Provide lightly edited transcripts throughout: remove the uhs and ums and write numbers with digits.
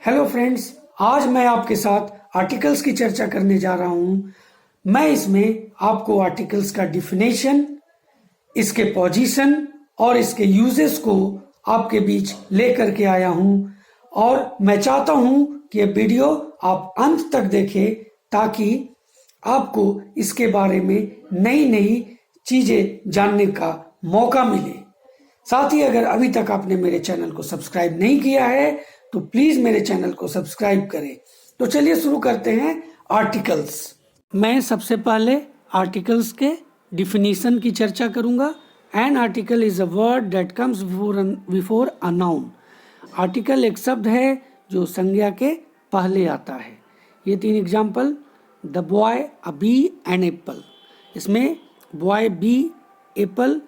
Hello friends, आज मैं आपके साथ आर्टिकल्स की चर्चा करने जा रहा हूं। मैं इसमें आपको आर्टिकल्स का डिफिनेशन, इसके पोजीशन और इसके यूजेस को आपके बीच लेकर के आया हूं और मैं चाहता हूं कि ये वीडियो आप अंत तक देखें ताकि आपको इसके बारे में नई नई चीजें जानने का मौका मिले। साथ ही अगर अभी तक आपने मेरे चैनल को सब्सक्राइब नहीं किया है तो प्लीज मेरे चैनल को सब्सक्राइब करें। तो चलिए शुरू करते हैं आर्टिकल्स। मैं सबसे पहले आर्टिकल्स के डिफिनीशन की चर्चा करूंगा। An article is a word that comes before a noun. Article एक शब्द है जो संज्ञा के पहले आता है। ये 3 example, the boy, a bee and apple. इसमें बॉय, बी, एप्पल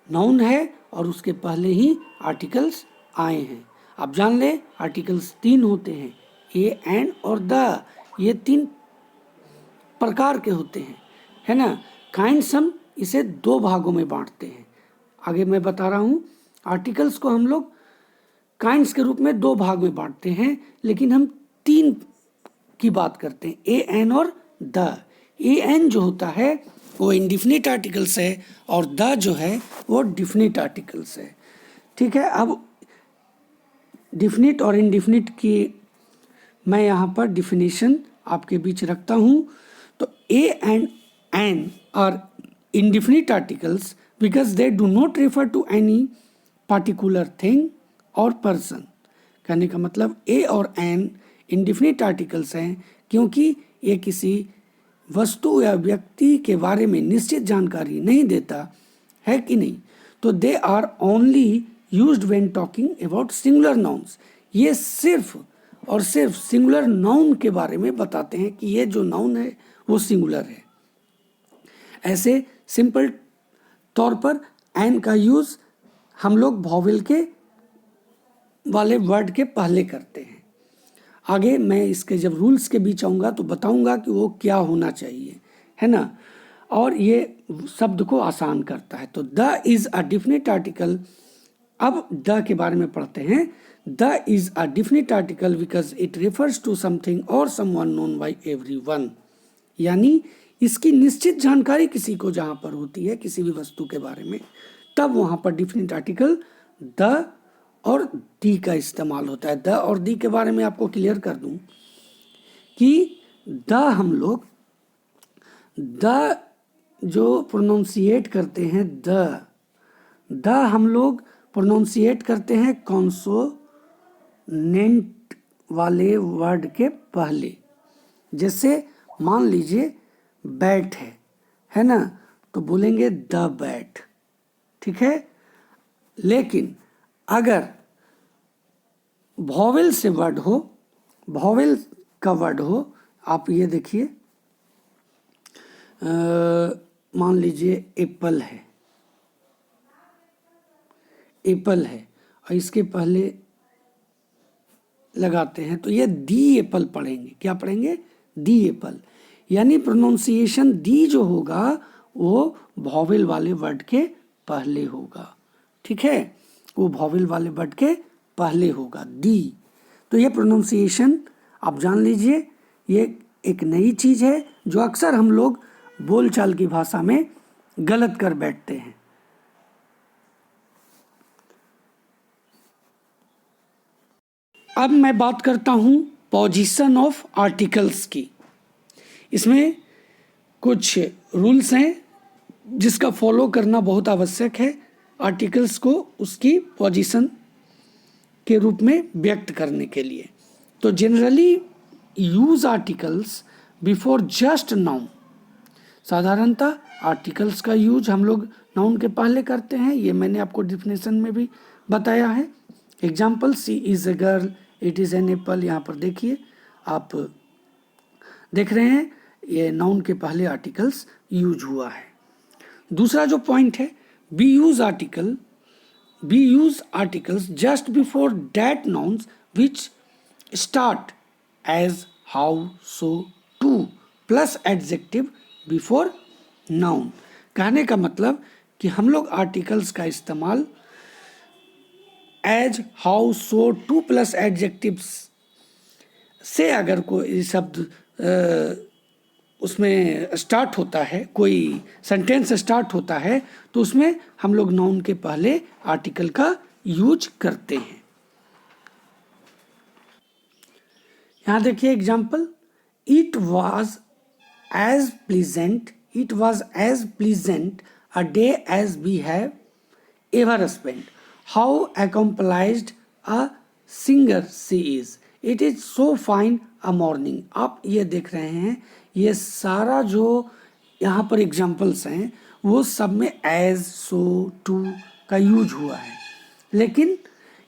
नाउन है और उसके पहले ही आर्टिकल्स आए हैं। आप जान ले आर्टिकल्स 3 होते हैं, ए, एन और द। ये 3 प्रकार के होते हैं, है ना। काइंड्स हम इसे 2 भागों में बांटते हैं। आगे मैं बता रहा हूँ, आर्टिकल्स को हम लोग काइंड्स के रूप में 2 भाग में बांटते हैं, लेकिन हम 3 की बात करते हैं, ए, एन और द। ए, एन जो होता है वो इंडिफिनिट आर्टिकल्स है और द जो है वो डिफिनिट आर्टिकल्स है। ठीक है, अब डिफिनिट और इनडिफिनिट की मैं यहाँ पर डिफिनेशन आपके बीच रखता हूँ। तो a and an are indefinite articles because they do not refer to any particular thing और person। कहने का मतलब ए और एन indefinite articles हैं क्योंकि ये किसी वस्तु या व्यक्ति के बारे में निश्चित जानकारी नहीं देता है कि नहीं। तो they are only used when talking about singular nouns. ये सिर्फ और सिर्फ सिंगुलर नाउन के बारे में बताते हैं कि ये जो नाउन है वो सिंगुलर है। ऐसे सिंपल तौर पर एन का यूज हम लोग वॉवेल के वाले वर्ड के पहले करते हैं। आगे मैं इसके जब रूल्स के बीच आऊँगा तो बताऊँगा कि वो क्या होना चाहिए, है ना। और ये शब्द को आसान करता है। तो the is a definite article. अब द के बारे में पढ़ते हैं। The is a definite article because it refers to something और समवन नोन बाय एवरीवन। यानी इसकी निश्चित जानकारी किसी को जहाँ पर होती है किसी भी वस्तु के बारे में, तब वहाँ पर डिफिनिट आर्टिकल द और दी का इस्तेमाल होता है। द और दी के बारे में आपको क्लियर कर दूं कि द हम लोग द जो प्रोनाउंसिएट करते हैं, द हम लोग प्रोनाउंसिएट करते हैं कॉन्सोनेंट वाले वर्ड के पहले। जैसे मान लीजिए बैट है ना, तो बोलेंगे द बैट, ठीक है। लेकिन अगर वॉवेल से वर्ड हो, वॉवेल का वर्ड हो, आप ये देखिए, मान लीजिए एप्पल है, एप्पल है और इसके पहले लगाते हैं तो ये दी एप्पल पढ़ेंगे। क्या पढ़ेंगे? दी एप्पल। यानी प्रोनाउंसिएशन दी जो होगा वो वॉवेल वाले वर्ड के पहले होगा, ठीक है। वो वॉवेल वाले वर्ड के पहले होगा, दी। तो ये प्रोनाउंसिएशन आप जान लीजिए, ये एक नई चीज़ है जो अक्सर हम लोग बोलचाल की भाषा में गलत कर बैठते हैं। अब मैं बात करता हूँ पोजीशन ऑफ आर्टिकल्स की। इसमें कुछ रूल्स हैं जिसका फॉलो करना बहुत आवश्यक है आर्टिकल्स को उसकी पोजीशन के रूप में व्यक्त करने के लिए। तो generally use articles before just noun. साधारणतः आर्टिकल्स का यूज हम लोग नाउन के पहले करते हैं। ये मैंने आपको डिफिनेशन में भी बताया है। Example, she is a girl, it is an apple. यहाँ पर देखिए, आप देख रहे हैं ये नाउन के पहले आर्टिकल्स यूज हुआ है। दूसरा जो पॉइंट है, we use articles just before that nouns which start as, how, so, too plus adjective before noun. कहने का मतलब कि हम लोग आर्टिकल्स का इस्तेमाल as, how, so, too plus adjectives से अगर कोई शब्द उसमें स्टार्ट होता है, कोई सेंटेंस स्टार्ट होता है, तो उसमें हम लोग नाउन के पहले आर्टिकल का यूज करते हैं। यहाँ देखिए example, it was as pleasant a day as we have ever spent, how accomplished a singer she is, it is so fine a morning. आप ये देख रहे हैं, ये सारा जो यहाँ पर एग्जाम्पल्स हैं वो सब में एज, सो, टू का यूज हुआ है, लेकिन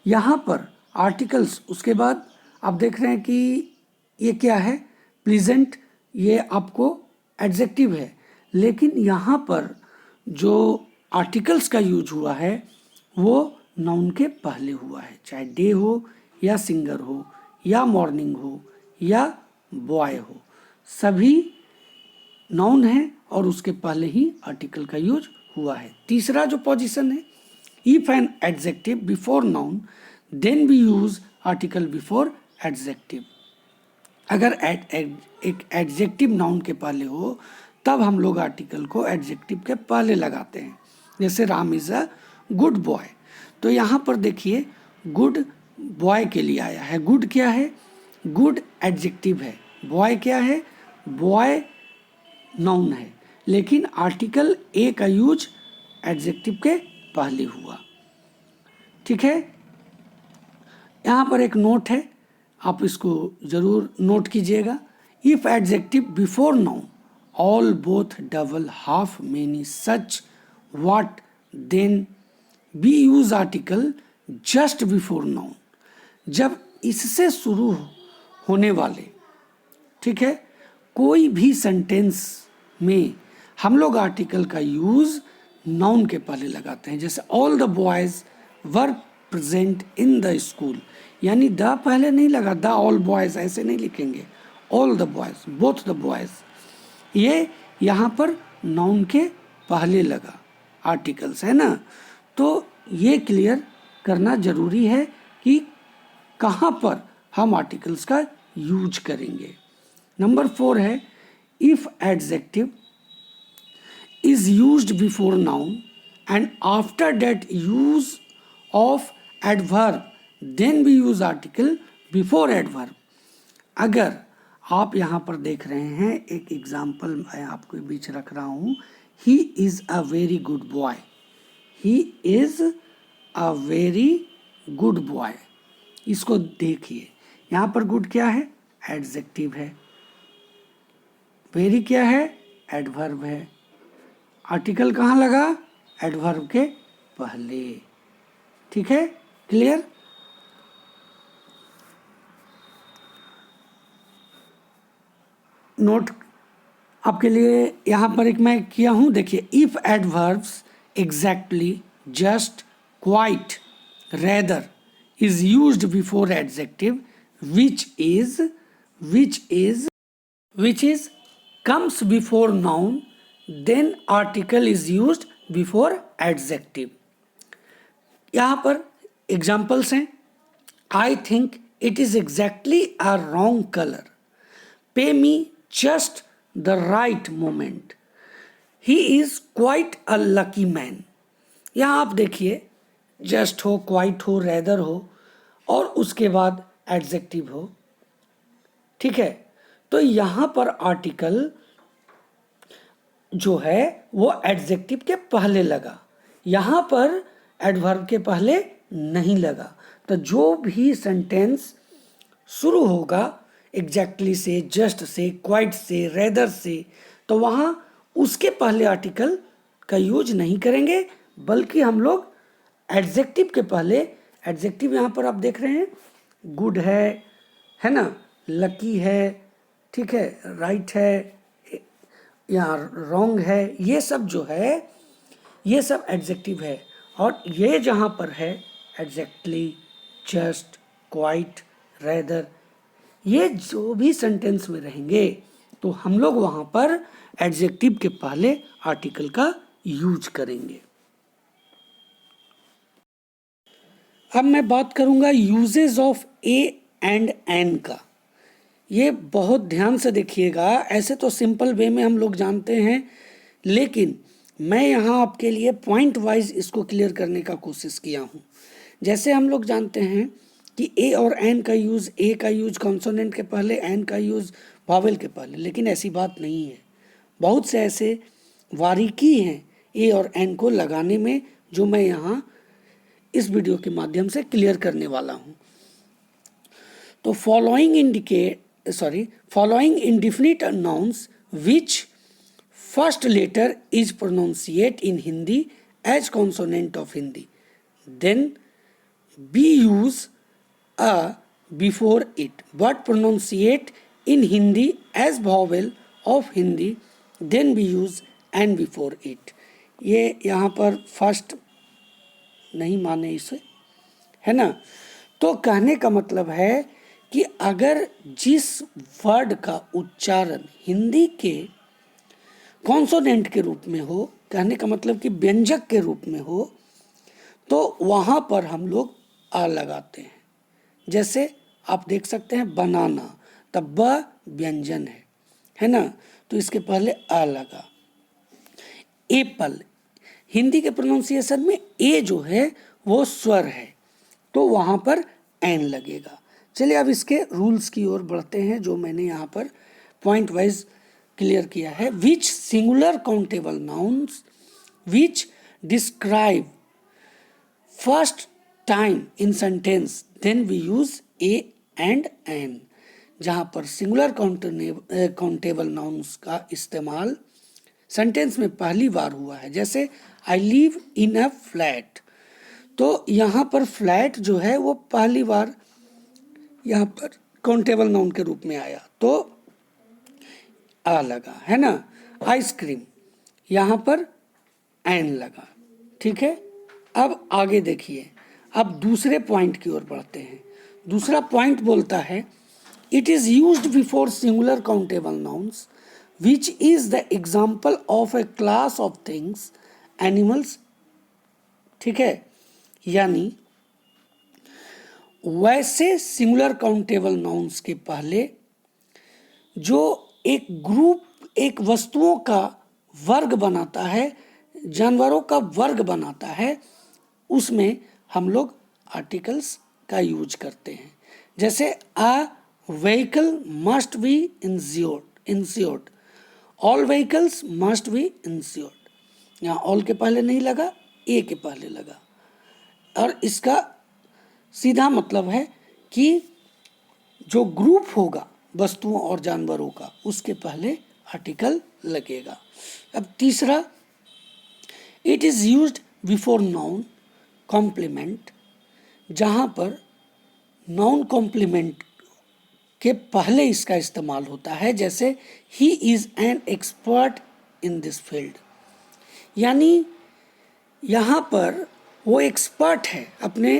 यहाँ पर आर्टिकल्स उसके बाद आप देख रहे हैं कि ये क्या है, प्लीजेंट, ये आपको एडजेक्टिव है, लेकिन यहाँ पर जो आर्टिकल्स का यूज हुआ है वो नाउन के पहले हुआ है, चाहे डे हो या सिंगर हो या मॉर्निंग हो या बॉय हो, सभी नाउन है और उसके पहले ही आर्टिकल का यूज हुआ है। तीसरा जो पोजीशन है, if an adjective before noun then we use article before adjective. अगर एक एडजेक्टिव नाउन के पहले हो तब हम लोग आर्टिकल को एडजेक्टिव के पहले लगाते हैं। जैसे Ram is a good boy, तो यहाँ पर देखिए गुड बॉय के लिए आया है। गुड क्या है, गुड एडजेक्टिव है, बॉय क्या है, बॉय नाउन है, लेकिन आर्टिकल ए का यूज एडजेक्टिव के पहले हुआ। ठीक है, यहाँ पर एक नोट है, आप इसको जरूर नोट कीजिएगा। If adjective before noun all both double half many such what then we use article just before noun. जब इससे शुरू होने वाले, ठीक है, कोई भी सेंटेंस में हम लोग आर्टिकल का यूज नाउन के पहले लगाते हैं। जैसे all the boys were present in the school, यानी द पहले नहीं लगा, द ऑल बॉयज ऐसे नहीं लिखेंगे, all the boys, both the boys, ये यहाँ पर नाउन के पहले लगा, आर्टिकल्स है ना। तो ये क्लियर करना जरूरी है कि कहाँ पर हम आर्टिकल्स का यूज करेंगे। नंबर 4 है, if adjective is used before noun and after that use of adverb then we use article before adverb। अगर आप यहाँ पर देख रहे हैं, एक एग्जाम्पल मैं आपको बीच रख रहा हूँ, he is a very good boy, he is a very good boy. इसको देखिए, यहाँ पर गुड क्या है, एडजेक्टिव है, वेरी क्या है, एडवर्ब है, आर्टिकल कहाँ लगा, एडवर्ब के पहले। ठीक है, क्लियर। नोट आपके लिए यहाँ पर एक मैं किया हूँ, देखिए, if adverbs exactly, just, quite, rather is used before adjective which is comes before noun then article is used before adjective। यहाँ पर एग्जाम्पल्स हैं, I think it is exactly a wrong colour, pay me just the right moment, he is quite a lucky man. यहाँ आप देखिए, just हो, quite हो, rather हो और उसके बाद एडजेक्टिव हो। ठीक है, तो यहाँ पर आर्टिकल जो है वो एडजेक्टिव के पहले लगा, यहाँ पर एडवर्ब के पहले नहीं लगा। तो जो भी सेंटेंस शुरू होगा एग्जैक्टली से, जस्ट से, क्वाइट से, रेदर से, तो वहाँ उसके पहले आर्टिकल का यूज नहीं करेंगे, बल्कि हम लोग एडजेक्टिव के पहले, एडजेक्टिव यहाँ पर आप देख रहे हैं, गुड है ना, लकी है, ठीक है, राइट है या रॉन्ग है, ये सब जो है ये सब एडजेक्टिव है। और ये जहाँ पर है एग्जैक्टली, जस्ट, क्वाइट, रेदर, ये जो भी सेंटेंस में रहेंगे तो हम लोग वहाँ पर एडजेक्टिव के पहले आर्टिकल का यूज करेंगे। अब मैं बात करूँगा uses of a and an का। ये बहुत ध्यान से देखिएगा। ऐसे तो सिंपल वे में हम लोग जानते हैं, लेकिन मैं यहाँ आपके लिए पॉइंट वाइज इसको क्लियर करने का कोशिश किया हूँ। जैसे हम लोग जानते हैं कि ए और एन का यूज़, ए का यूज़ कॉन्सोनेंट के पहले, एन का यूज़ वावेल के पहले, लेकिन ऐसी बात नहीं है। बहुत से ऐसे बारीकी हैं ए और एन को लगाने में, जो मैं यहाँ इस वीडियो के माध्यम से क्लियर करने वाला हूँ। तो following indefinite nouns which first letter is pronunciate in Hindi as consonant of Hindi, then we use a before it, but pronunciate in Hindi as vowel of Hindi, then we use an before it. ये यहाँ पर first नहीं माने इसे, है ना। तो कहने का मतलब है कि अगर जिस वर्ड का उच्चारण हिंदी के कॉन्सोनेंट के रूप में हो, कहने का मतलब कि व्यंजक के रूप में हो, तो वहाँ पर हम लोग आ लगाते हैं। जैसे आप देख सकते हैं बनाना, तब ब व्यंजन है ना, तो इसके पहले आ लगा। एप्पल, हिंदी के प्रोनाउंसिएशन में ए जो है वो स्वर है, तो वहाँ पर एन लगेगा। चलिए अब इसके रूल्स की ओर बढ़ते हैं, जो मैंने यहाँ पर पॉइंट वाइज क्लियर किया है। Which singular countable nouns which describe first time in sentence, then we use a and an. जहाँ पर सिंगुलर काउंटेबल नाउन्स का इस्तेमाल सेंटेंस में पहली बार हुआ है, जैसे I live in a flat, तो यहाँ पर फ्लैट जो है वो पहली बार यहाँ पर काउंटेबल नाउन के रूप में आया, तो आ लगा, है ना। आइसक्रीम, यहाँ पर एन लगा, ठीक है। अब आगे देखिए, अब दूसरे पॉइंट की ओर बढ़ते हैं। दूसरा पॉइंट बोलता है it is used before singular countable nouns which is the example of A class of things animals, ठीक है। यानी वैसे सिंगुलर काउंटेबल नाउन्स के पहले जो एक ग्रुप, एक वस्तुओं का वर्ग बनाता है, जानवरों का वर्ग बनाता है, उसमें हम लोग आर्टिकल्स का यूज करते हैं। जैसे a vehicle must be insured, all vehicles must be insured. यहाँ ऑल के पहले नहीं लगा, ए के पहले लगा, और इसका सीधा मतलब है कि जो ग्रुप होगा वस्तुओं और जानवरों का, उसके पहले आर्टिकल लगेगा। अब तीसरा, it is used before noun complement, जहाँ पर नाउन कॉम्प्लीमेंट के पहले इसका इस्तेमाल होता है, जैसे he is an expert in this field. यानी यहाँ पर वो एक्सपर्ट है अपने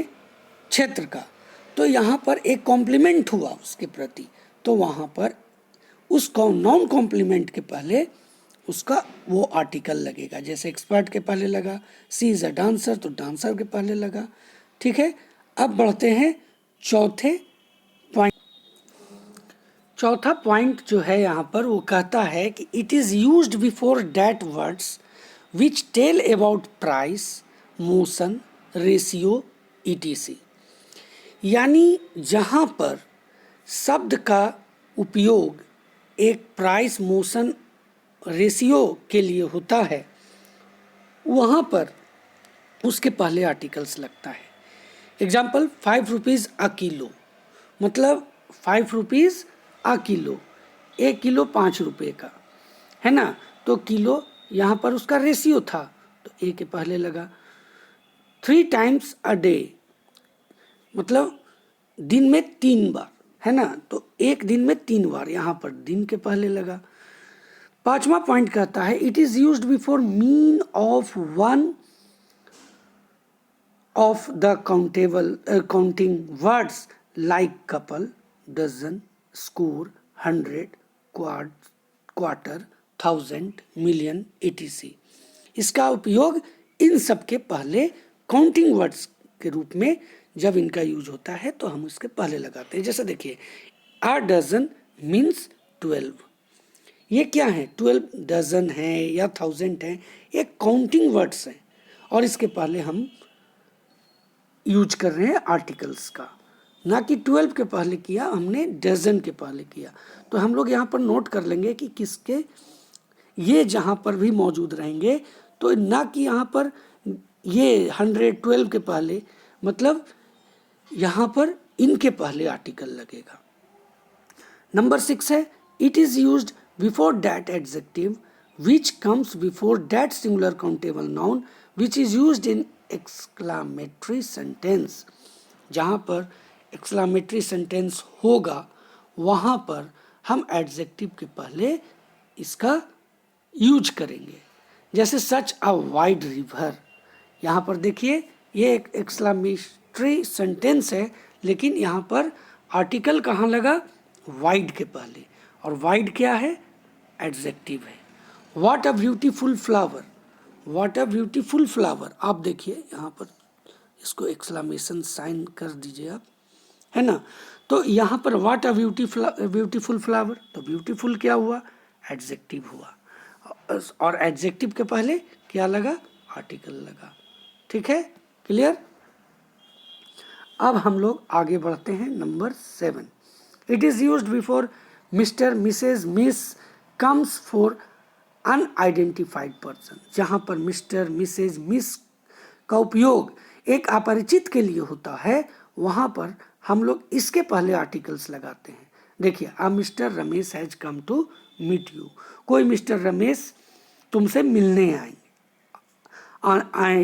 क्षेत्र का, तो यहाँ पर एक कॉम्प्लीमेंट हुआ उसके प्रति, तो वहाँ पर उस नाउन कॉम्प्लीमेंट के पहले उसका वो आर्टिकल लगेगा। जैसे एक्सपर्ट के पहले लगा, सी इज़ अ डांसर, तो डांसर के पहले लगा, ठीक है। अब बढ़ते हैं चौथे पॉइंट। चौथा पॉइंट जो है यहाँ पर वो कहता है कि it is used before that words which tell about price, motion, ratio, ETC. यानी जहाँ पर शब्द का उपयोग एक प्राइस, मोशन, रेशियो के लिए होता है, वहाँ पर उसके पहले आर्टिकल्स लगता है। एग्जाम्पल, 5 रुपीज़ अ किलो, मतलब 5 रुपीज़ अ किलो, 1 किलो 5 रुपये का, है ना। तो किलो यहाँ पर उसका रेशियो था, तो ए के पहले लगा। 3 टाइम्स अ डे, मतलब दिन में 3 बार, है ना, तो एक दिन में 3 बार, यहाँ पर दिन के पहले लगा। पांचवा पॉइंट कहता है it is used before mean of one of the counting words like couple, dozen, score, 100, quarter, 1000, million, etc। इसका उपयोग इन सब के पहले काउंटिंग वर्ड्स के रूप में जब इनका यूज होता है तो हम उसके पहले लगाते हैं। जैसे देखिए, अ डजन मीन्स 12। ये क्या है? 12 डजन है या 1000 है, ये काउंटिंग वर्ड्स हैं और इसके पहले हम यूज कर रहे हैं आर्टिकल्स का, ना कि 12 के पहले किया हमने, डजन के पहले किया। तो हम लोग यहाँ पर नोट कर लेंगे कि किसके ये जहाँ पर भी मौजूद रहेंगे, तो ना कि यहाँ पर ये 112 के पहले, मतलब यहाँ पर इनके पहले आर्टिकल लगेगा। नंबर 6 है, it is used before that adjective which comes before that singular countable noun which is used in exclamatory sentence. जहाँ पर एक्सक्लामेटरी सेंटेंस होगा वहाँ पर हम एडजेक्टिव के पहले इसका यूज करेंगे। जैसे सच अ वाइड रिवर, यहाँ पर देखिए ये एक एक्सक्लामेटरी सेंटेंस है, लेकिन यहाँ पर आर्टिकल कहाँ लगा? वाइड के पहले, और वाइड क्या है? एडजेक्टिव है। What a beautiful flower, what a beautiful flower, आप देखिए यहाँ पर इसको एक्सक्लामेशन साइन कर दीजिए आप, है ना। तो यहाँ पर व्हाट अ ब्यूटीफुल फ्लावर, तो ब्यूटीफुल क्या हुआ? एडजेक्टिव हुआ, और एडजेक्टिव के पहले क्या लगा? आर्टिकल लगा। ठीक है, क्लियर। अब हम लोग आगे बढ़ते हैं। Number 7, it is used before mister, missus, miss comes for unidentified person. जहाँ पर मिस्टर, मिसेज, मिस का उपयोग एक अपरिचित के लिए होता है, वहाँ पर हम लोग इसके पहले आर्टिकल्स लगाते हैं। देखिए, a mister Ramesh has come to meet you, कोई मिस्टर रमेश तुमसे मिलने आए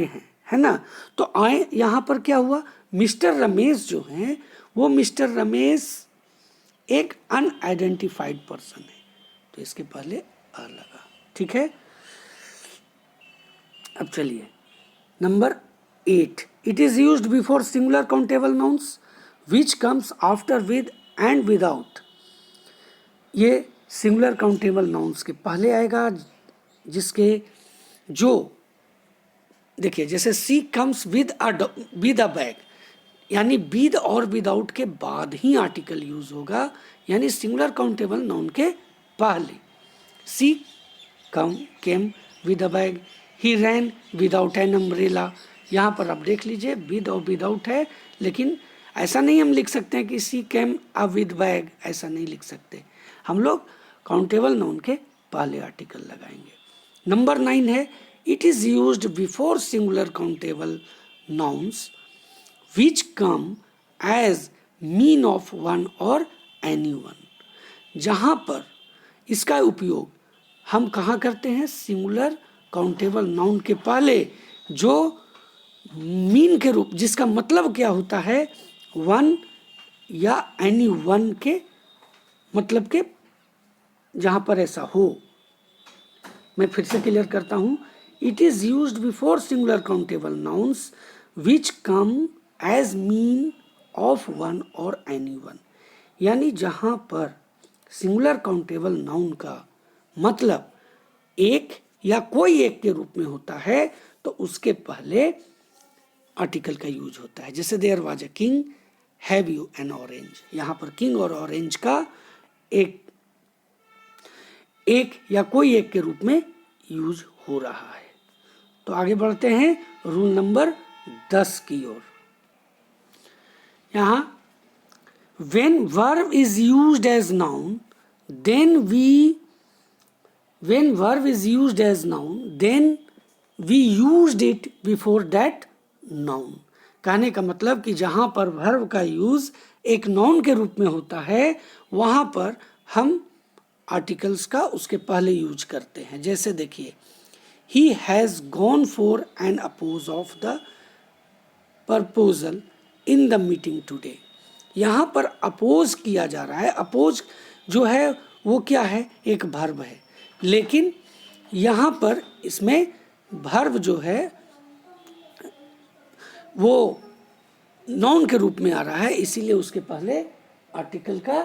हैं, है ना। तो आए यहाँ पर क्या हुआ? मिस्टर रमेश जो हैं वो मिस्टर रमेश एक अनआइडेंटिफाइड पर्सन है, तो इसके पहले आ लगा। ठीक है, अब चलिए number 8, it is used before singular countable nouns which comes after with and without. ये सिंगुलर काउंटेबल नाउन्स के पहले आएगा, जिसके जो देखिए जैसे सी कम्स विद अ बैग, यानी विद और विदाउट के बाद ही आर्टिकल यूज होगा, यानी सिंगुलर काउंटेबल नाउन के पहले। She came with a bag, he ran without an umbrella. यहाँ पर आप देख लीजिए विद और विदाउट है, लेकिन ऐसा नहीं हम लिख सकते हैं कि सी केम अ विद बैग, ऐसा नहीं लिख सकते। हम लोग काउंटेबल नाउन के पहले आर्टिकल लगाएंगे। नंबर 9 है, it is used before singular countable nouns which come as mean of one और एनी वन। जहाँ पर इसका उपयोग हम कहाँ करते हैं? सिंगुलर काउंटेबल नाउन के पहले, जो मीन के रूप, जिसका मतलब क्या होता है? वन या एनी वन के मतलब के, जहाँ पर ऐसा हो। मैं फिर से क्लियर करता हूँ, it is used before singular countable nouns which come as mean of one और एनी वन, यानी जहाँ पर सिंगुलर काउंटेबल नाउन का मतलब एक या कोई एक के रूप में होता है, तो उसके पहले आर्टिकल का यूज होता है। जैसे there was a king, have you an orange, यहाँ पर किंग और ऑरेंज का एक या कोई एक के रूप में यूज हो रहा है। तो आगे बढ़ते हैं रूल नंबर 10 की ओर। यहाँ when verb is used as noun then we used it before that noun। कहने का मतलब कि जहाँ पर verb का यूज एक नाउन के रूप में होता है, वहाँ पर हम आर्टिकल्स का उसके पहले यूज करते हैं। जैसे देखिए, he has gone for an oppose of the proposal in the meeting today। यहाँ पर अपोज किया जा रहा है। अपोज जो है वो क्या है? एक वर्ब है, लेकिन यहाँ पर इसमें वर्ब जो है वो नाउन के रूप में आ रहा है, इसीलिए उसके पहले आर्टिकल का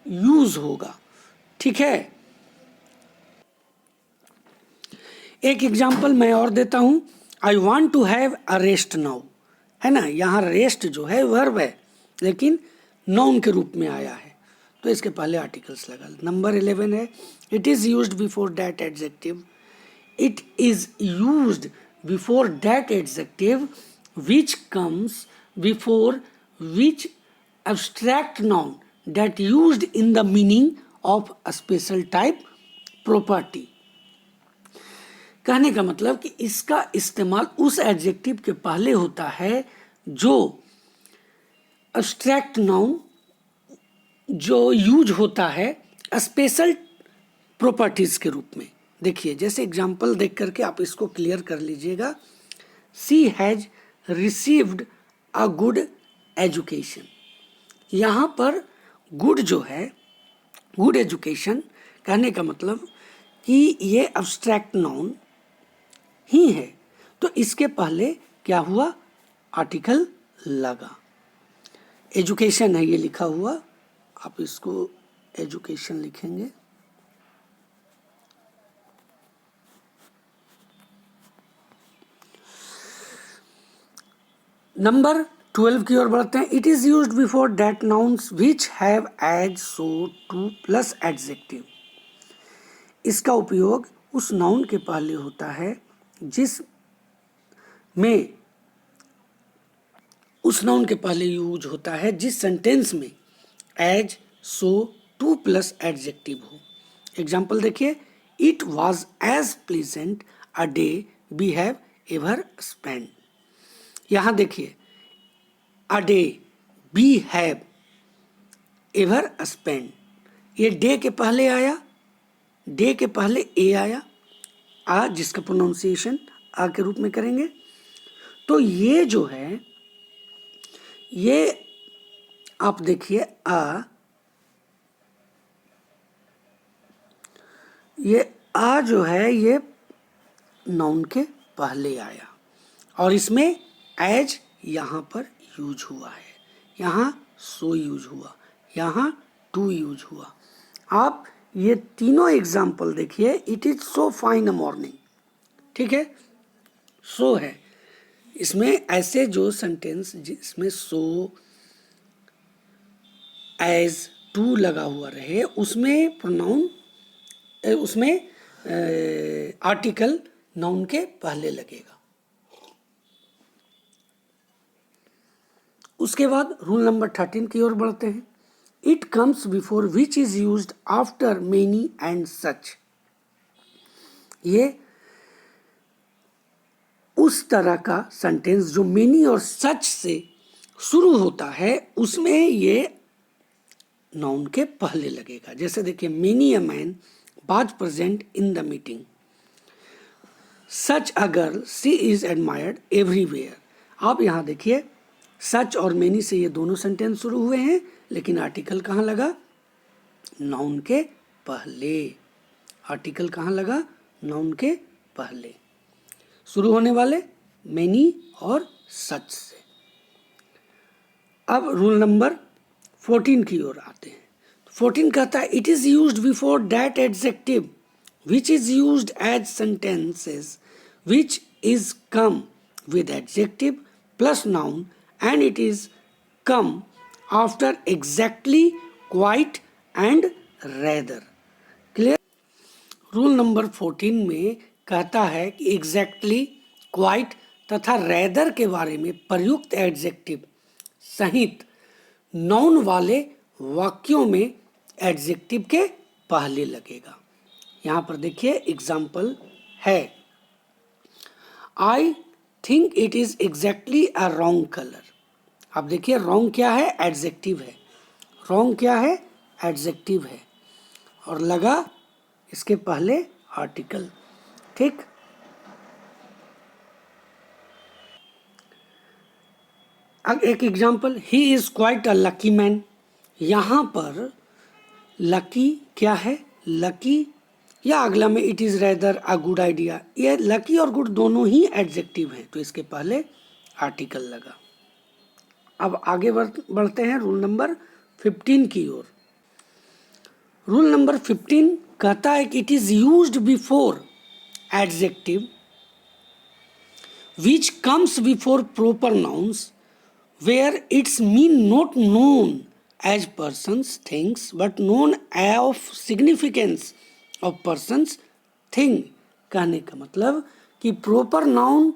यूज होगा। ठीक है, एक एग्जाम्पल मैं और देता हूँ, I want to have a rest now, है ना। यहाँ रेस्ट जो है वर्ब है, लेकिन नाउन के रूप में आया है, तो इसके पहले आर्टिकल्स लगा। नंबर 11 है, it is used before that adjective. It is used before that adjective which comes before which abstract noun that used in the meaning of a special type property। कहने का मतलब कि इसका इस्तेमाल उस एडजेक्टिव के पहले होता है जो abstract noun जो यूज होता है स्पेशल प्रॉपर्टीज के रूप में। देखिए जैसे एग्जांपल देख करके आप इसको क्लियर कर लीजिएगा। She has received a good education. यहाँ पर गुड जो है, गुड एजुकेशन कहने का मतलब कि ये अब्स्ट्रैक्ट नाउन ही है, तो इसके पहले क्या हुआ, आर्टिकल लगा। एजुकेशन है ये लिखा हुआ, आप इसको एजुकेशन लिखेंगे। नंबर 12 की ओर बढ़ते हैं। It is used before that nouns which have as, so, too plus adjective. इसका उपयोग उस नाउन के पहले होता है जिस में, उस नाउन के पहले यूज होता है जिस सेंटेंस में as, so, too plus adjective हो। एग्जाम्पल देखिए, it was as pleasant a day we have ever spend. यहाँ देखिए a day, we have ever spend, ये डे के पहले आया, डे के पहले ए आया, आ जिसका प्रोनाउंसिएशन आ के रूप में करेंगे। तो ये जो है, ये आप देखिए ये आ जो है ये नाउन के पहले आया और इसमें एज यहाँ पर यूज हुआ है, यहाँ सो यूज हुआ, यहाँ टू यूज हुआ। आप ये तीनों एग्जाम्पल देखिए, it is so fine a morning, ठीक है, सो है। इसमें ऐसे जो सेंटेंस जिसमें सो, एज, टू लगा हुआ रहे, उसमें प्रोनाउन, उसमें आर्टिकल नाउन के पहले लगेगा। उसके बाद रूल नंबर 13 की ओर बढ़ते हैं। It comes before which is used after many and such. ये उस तरह का सेंटेंस जो मेनी और सच से शुरू होता है, उसमें ये नाउन के पहले लगेगा। जैसे देखिए, many a man was present in the meeting, such a girl she is admired everywhere. आप यहाँ देखिए, सच और मेनी से ये दोनों सेंटेंस शुरू हुए हैं, लेकिन आर्टिकल कहाँ लगा, नाउन के पहले। आर्टिकल कहाँ लगा, नाउन के पहले। शुरू होने वाले मेनी और सच से। अब रूल नंबर 14 की ओर आते हैं। 14 कहता है, it is used before that adjective which is used as sentences which is come with adjective plus noun and it is come after exactly, quite and rather। Clear. Rule number 14 में कहता है कि exactly, quite तथा rather के बारे में प्रयुक्त adjective सहित नाउन वाले वाक्यों में एडजेक्टिव के पहले लगेगा। यहाँ पर देखिए एग्जाम्पल है, आई think it is exactly a wrong colour. अब देखिए रॉन्ग क्या है, एडजेक्टिव है, रॉन्ग क्या है, एडजेक्टिव है, और लगा इसके पहले आर्टिकल, ठीक। अब एक example, he is quite a lucky man. यहाँ पर लकी क्या है, लकी या अगला में it is rather a good idea. ये लकी और गुड दोनों ही एडजेक्टिव हैं, तो इसके पहले आर्टिकल लगा। अब आगे बढ़ते हैं रूल नंबर 15 की ओर। रूल नंबर 15 कहता है कि it is used before adjective which comes before proper nouns where it's mean not known as persons things but known of significance of persons thing. कहने का मतलब कि प्रॉपर नाउन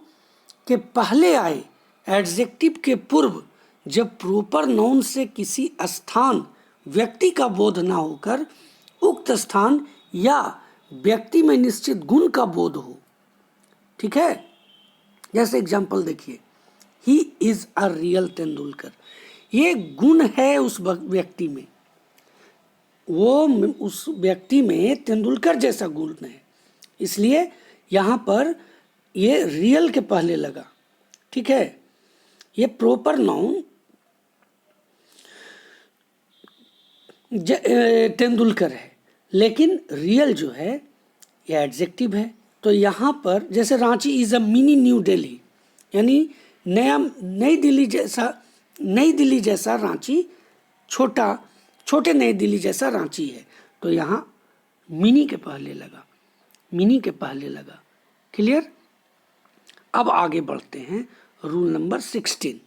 के पहले आए एडजेक्टिव के पूर्व जब प्रॉपर नाउन से किसी स्थान व्यक्ति का बोध ना होकर उक्त स्थान या व्यक्ति में निश्चित गुण का बोध हो। ठीक है, जैसे एग्जाम्पल देखिए, he is a real Tendulkar, ये गुण है उस व्यक्ति में, वो उस व्यक्ति में तेंदुलकर जैसा गुण है, इसलिए यहाँ पर ये रियल के पहले लगा। ठीक है, ये प्रॉपर नाउन तेंदुलकर है, लेकिन रियल जो है ये एडजेक्टिव है। तो यहाँ पर जैसे Ranchi is a mini new Delhi, यानी नई दिल्ली जैसा रांची छोटे नई दिल्ली जैसा रांची है। तो यहाँ मिनी के पहले लगा। क्लियर। अब आगे बढ़ते हैं, rule number 16,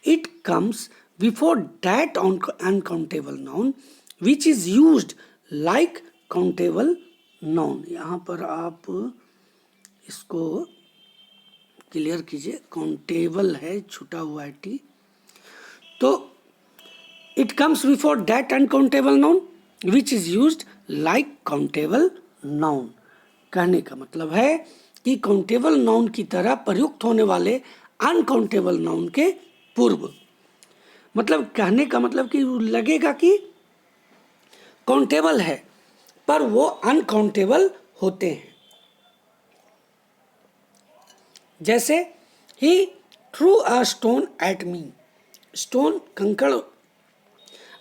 it comes before that uncountable noun which is used like countable noun. यहाँ पर आप इसको क्लियर कीजिए, काउंटेबल है छुटा हुआ है टी। तो it comes before that uncountable noun which is used like countable noun. कहने का मतलब है कि काउंटेबल नाउन की तरह प्रयुक्त होने वाले अनकाउंटेबल नाउन के पूर्व। मतलब कहने का मतलब कि लगेगा कि काउंटेबल है पर वो अनकाउंटेबल होते हैं। जैसे he threw a stone at me, stone कंकड़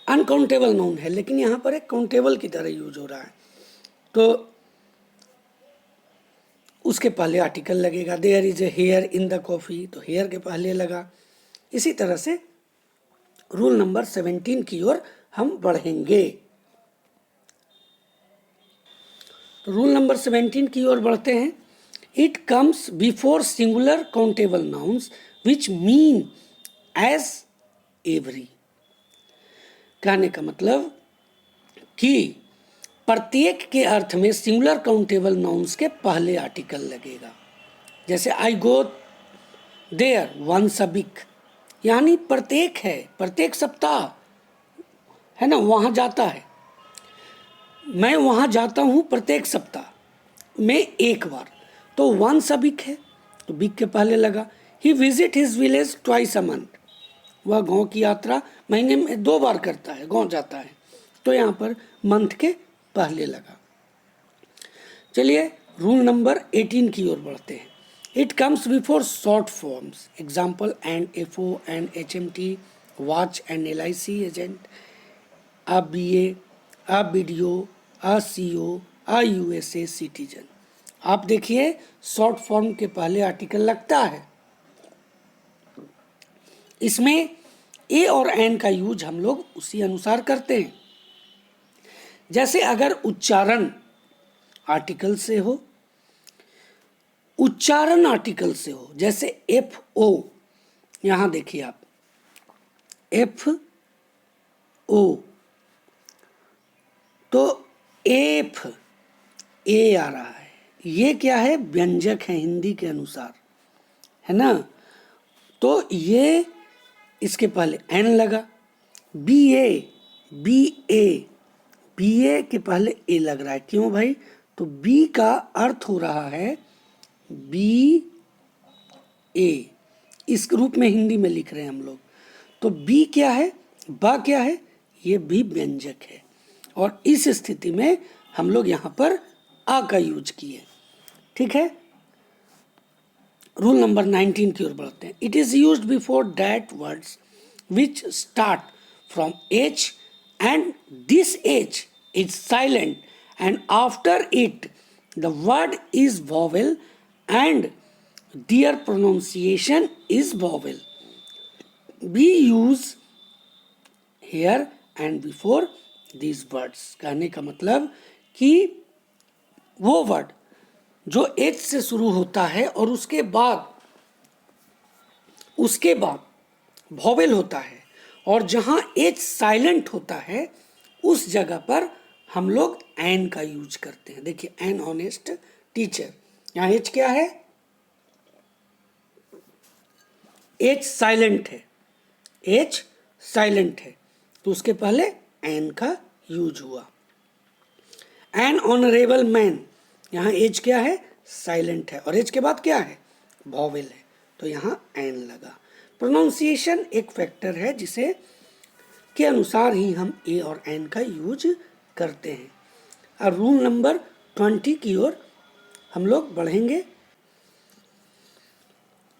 अनकाउंटेबल नाउन है, लेकिन यहाँ पर एक काउंटेबल की तरह यूज हो रहा है, तो उसके पहले आर्टिकल लगेगा। There is a hair in the coffee, तो हेयर के पहले लगा। इसी तरह से रूल नंबर 17 की ओर हम बढ़ेंगे। तो रूल नंबर 17 की ओर बढ़ते हैं। It comes before singular countable nouns which mean as every. कहने का मतलब कि प्रत्येक के अर्थ में सिंगुलर काउंटेबल नाउन्स के पहले आर्टिकल लगेगा। जैसे I go there once a week, यानी प्रत्येक है, प्रत्येक सप्ताह है ना, वहाँ जाता है। मैं वहाँ जाता हूँ प्रत्येक सप्ताह में एक बार, तो वंस अ वीक है, तो वीक के पहले लगा। He visit his village twice a month, वह गांव की यात्रा महीने में 2 बार करता है, गांव जाता है, तो यहाँ पर मंथ के पहले लगा। चलिए रूल नंबर 18 की ओर बढ़ते हैं। It comes before short forms, example and FO and HMT, watch and LIC agent, a BA, a BDO, a CO, a USA citizen. आप देखिए शॉर्ट फॉर्म के पहले आर्टिकल लगता है। इसमें ए और एन का यूज हम लोग उसी अनुसार करते हैं। जैसे अगर उच्चारण आर्टिकल से हो, उच्चारण आर्टिकल से हो, जैसे एफ ओ, यहां देखिए आप एफ ओ, तो एफ ए आ रहा है, ये क्या है, व्यंजक है हिंदी के अनुसार, है ना। तो ये इसके पहले एन लगा। बी ए के पहले ए लग रहा है, क्यों भाई, तो बी का अर्थ हो रहा है बी ए, इस रूप में हिंदी में लिख रहे हैं हम लोग। तो बी क्या है, बा क्या है, ये भी व्यंजक है, और इस स्थिति में हम लोग यहां पर आ का यूज किए। ठीक है, रूल नंबर 19 की ओर बढ़ते हैं। It is used before that words which start from H and this H is silent and after it the word is vowel and their pronunciation is vowel. We use here and before this words. कहने का मतलब कि वो word जो H से शुरू होता है और उसके बाद वॉवेल होता है, और जहाँ एच साइलेंट होता है उस जगह पर हम लोग एन का यूज करते हैं। देखिए एन ऑनेस्ट टीचर, यहाँ एच क्या है, एच साइलेंट है, एच साइलेंट है तो उसके पहले एन का यूज हुआ। एन ऑनरेबल मैन, यहाँ एच क्या है, साइलेंट है और एच के बाद क्या है, वॉवेल है तो यहाँ एन लगा। प्रोनाउंसिएशन एक फैक्टर है जिसे के अनुसार ही हम ए और एन का यूज करते हैं। अब रूल नंबर 20 की ओर हम लोग बढ़ेंगे।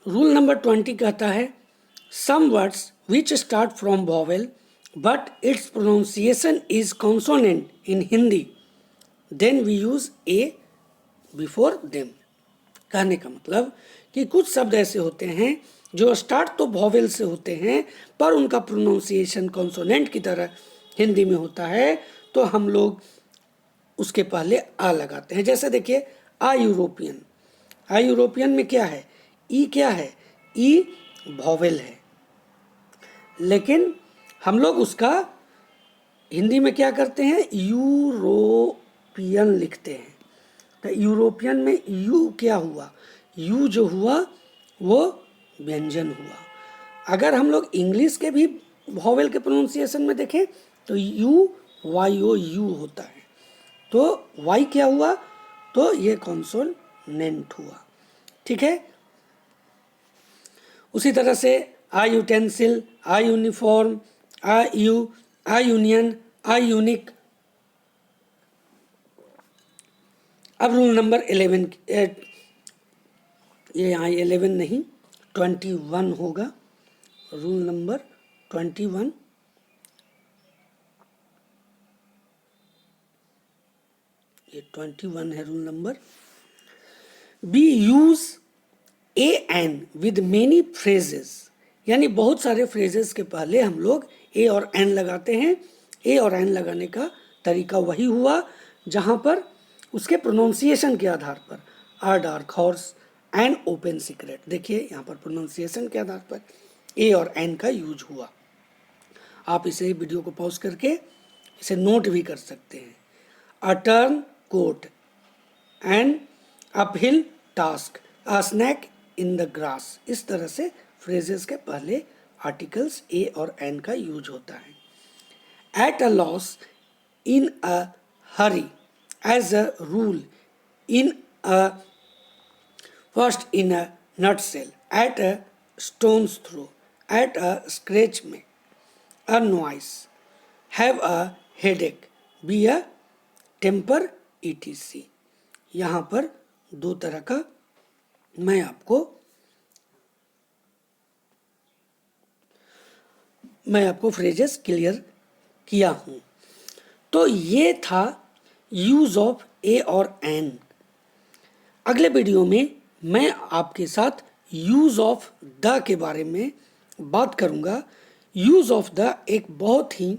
रूल नंबर 20 कहता है some words which start from vowel but its pronunciation is consonant in Hindi then we use a before them. कहने का मतलब कि कुछ शब्द ऐसे होते हैं जो स्टार्ट तो वॉवेल से होते हैं पर उनका प्रोनाउंसिएशन कॉन्सोनेंट की तरह हिंदी में होता है तो हम लोग उसके पहले आ लगाते हैं। जैसे देखिए आ यूरोपियन, आ यूरोपियन में क्या है, ई क्या है, ई वॉवेल है लेकिन हम लोग उसका हिंदी में क्या करते हैं, यूरोपियन लिखते हैं। तो यूरोपियन में यू क्या हुआ, यू जो हुआ वो व्यंजन हुआ। अगर हम लोग इंग्लिश के भी वॉवेल के प्रोनाउंसिएशन में देखें तो यू वाई ओ यू होता है तो वाई क्या हुआ, तो ये कॉन्सोनेंट हुआ। ठीक है, उसी तरह से आ यूटेंसिल, आ यूनिफॉर्म, आ यूनियन, आ यूनिक। अब रूल नंबर 11, ये यहाँ 11 नहीं 21 होगा। रूल नंबर 21, ये 21 है rule number. We use a an with many phrases, यानी बहुत सारे फ्रेजेस के पहले हम लोग ए और एन लगाते हैं। ए और एन लगाने का तरीका वही हुआ जहाँ पर उसके प्रोनाउंसिएशन के आधार पर a dark horse and open secret. देखिए यहाँ पर प्रोनाउंसिएशन के आधार पर ए और एन का यूज हुआ। आप इसे वीडियो को पॉज करके इसे नोट भी कर सकते हैं। A turncoat, an uphill task, a snake in the grass. इस तरह से फ्रेजेस के पहले आर्टिकल्स ए और एन का यूज होता है। At a loss, in a hurry, as a rule, in a first, in a nutshell, at a stone's throw, at a scratch में, a noise, have a headache, be a temper etc। यहाँ पर दो तरह का मैं आपको phrases clear किया हूँ। तो ये था यूज ऑफ ए और एन। अगले वीडियो में मैं आपके साथ यूज ऑफ द के बारे में बात करूँगा। यूज ऑफ द एक बहुत ही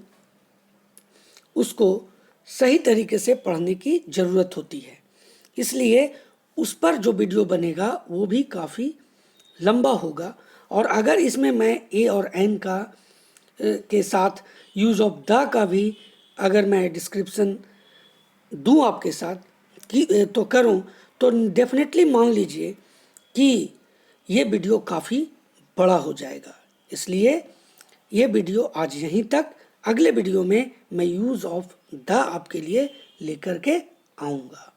उसको सही तरीके से पढ़ने की ज़रूरत होती है, इसलिए उस पर जो वीडियो बनेगा वो भी काफ़ी लंबा होगा। और अगर इसमें मैं ए और एन का के साथ यूज़ ऑफ द का भी अगर मैं डिस्क्रिप्शन दूं आपके साथ कि तो करूं तो डेफिनेटली मान लीजिए कि ये वीडियो काफ़ी बड़ा हो जाएगा। इसलिए ये वीडियो आज यहीं तक। अगले वीडियो में मैं यूज़ ऑफ द आपके लिए लेकर के आऊँगा।